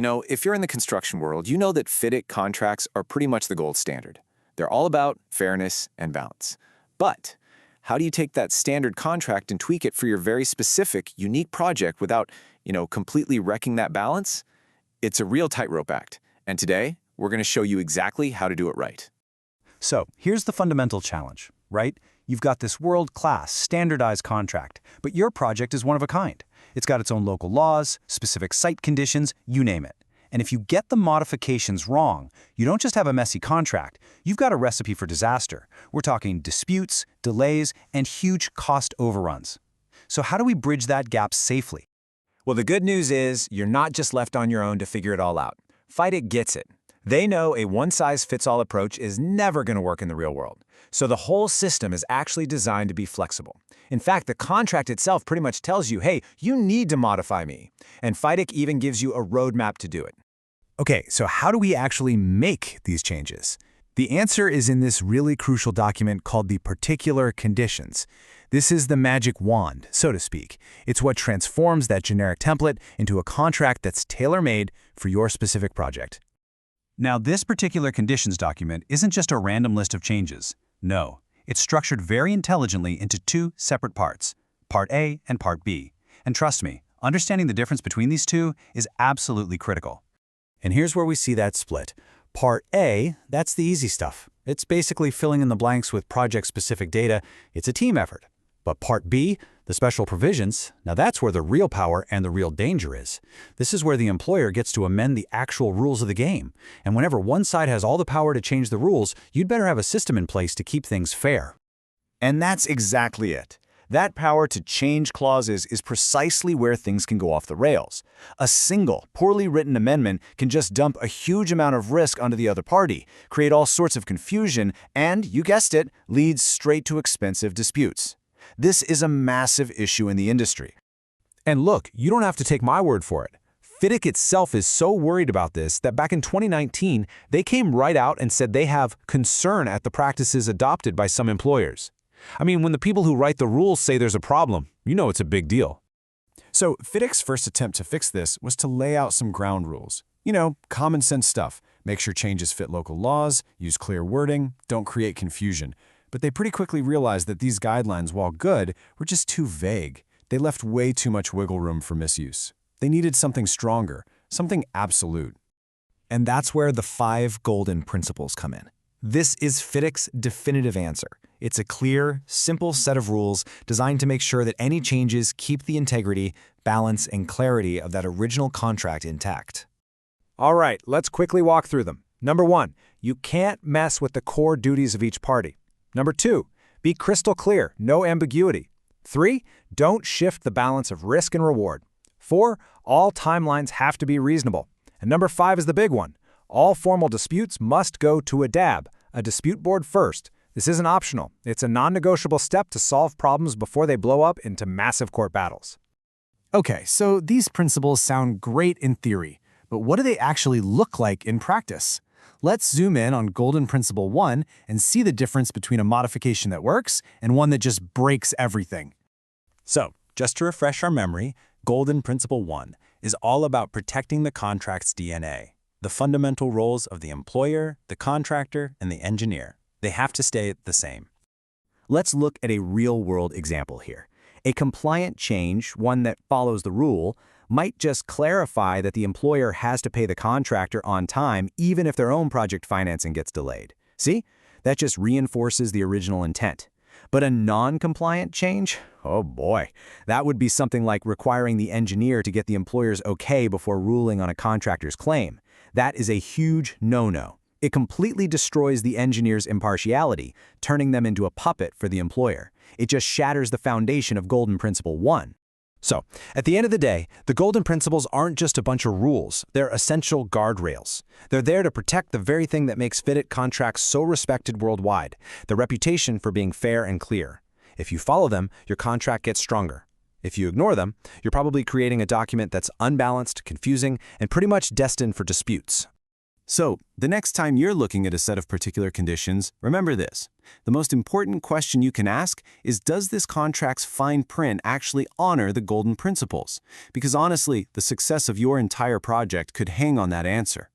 If you're in the construction world, you know that FIDIC contracts are pretty much the gold standard. They're all about fairness and balance. But how do you take that standard contract and tweak it for your very specific, unique project without, completely wrecking that balance? It's a real tightrope act. And today, we're going to show you exactly how to do it right. So here's the fundamental challenge, right? You've got this world-class, standardized contract, but your project is one of a kind. It's got its own local laws, specific site conditions, you name it. And if you get the modifications wrong, you don't just have a messy contract, you've got a recipe for disaster. We're talking disputes, delays, and huge cost overruns. So how do we bridge that gap safely? Well, the good news is you're not just left on your own to figure it all out. FIDIC gets it. They know a one-size-fits-all approach is never going to work in the real world. So the whole system is actually designed to be flexible. In fact, the contract itself pretty much tells you, hey, you need to modify me. And FIDIC even gives you a roadmap to do it. Okay, so how do we actually make these changes? The answer is in this really crucial document called the particular conditions. This is the magic wand, so to speak. It's what transforms that generic template into a contract that's tailor-made for your specific project. Now, this particular conditions document isn't just a random list of changes. No, it's structured very intelligently into two separate parts, Part A and Part B. And trust me, understanding the difference between these two is absolutely critical. And here's where we see that split. Part A, that's the easy stuff. It's basically filling in the blanks with project-specific data. It's a team effort. But Part B, the special provisions, now that's where the real power and the real danger is. This is where the employer gets to amend the actual rules of the game. And whenever one side has all the power to change the rules, you'd better have a system in place to keep things fair. And that's exactly it. That power to change clauses is precisely where things can go off the rails. A single, poorly written amendment can just dump a huge amount of risk onto the other party, create all sorts of confusion, and, you guessed it, leads straight to expensive disputes. This is a massive issue in the industry. And look, you don't have to take my word for it. FIDIC itself is so worried about this that back in 2019, they came right out and said they have concern at the practices adopted by some employers. I mean, when the people who write the rules say there's a problem, you know it's a big deal. So FIDIC's first attempt to fix this was to lay out some ground rules. Common sense stuff. Make sure changes fit local laws, use clear wording, don't create confusion. But they pretty quickly realized that these guidelines, while good, were just too vague. They left way too much wiggle room for misuse. They needed something stronger, something absolute. And that's where the 5 golden principles come in. This is FIDIC's definitive answer. It's a clear, simple set of rules designed to make sure that any changes keep the integrity, balance, and clarity of that original contract intact. All right, let's quickly walk through them. Number 1, you can't mess with the core duties of each party. Number 2, be crystal clear, no ambiguity. 3, don't shift the balance of risk and reward. 4, all timelines have to be reasonable. And number 5 is the big one. All formal disputes must go to a DAB, a dispute board first. This isn't optional. It's a non-negotiable step to solve problems before they blow up into massive court battles. Okay, so these principles sound great in theory, but what do they actually look like in practice? Let's zoom in on Golden Principle 1 and see the difference between a modification that works and one that just breaks everything. So, just to refresh our memory, Golden Principle 1 is all about protecting the contract's DNA, the fundamental roles of the employer, the contractor, and the engineer. They have to stay the same. Let's look at a real-world example here. A compliant change, one that follows the rule, might just clarify that the employer has to pay the contractor on time even if their own project financing gets delayed. See? That just reinforces the original intent. But a non-compliant change? Oh boy, that would be something like requiring the engineer to get the employer's okay before ruling on a contractor's claim. That is a huge no-no. It completely destroys the engineer's impartiality, turning them into a puppet for the employer. It just shatters the foundation of Golden Principle 1. So, at the end of the day, the golden principles aren't just a bunch of rules, they're essential guardrails. They're there to protect the very thing that makes FIDIC contracts so respected worldwide, the reputation for being fair and clear. If you follow them, your contract gets stronger. If you ignore them, you're probably creating a document that's unbalanced, confusing, and pretty much destined for disputes. So, the next time you're looking at a set of particular conditions, remember this. The most important question you can ask is, does this contract's fine print actually honor the golden principles? Because honestly, the success of your entire project could hang on that answer.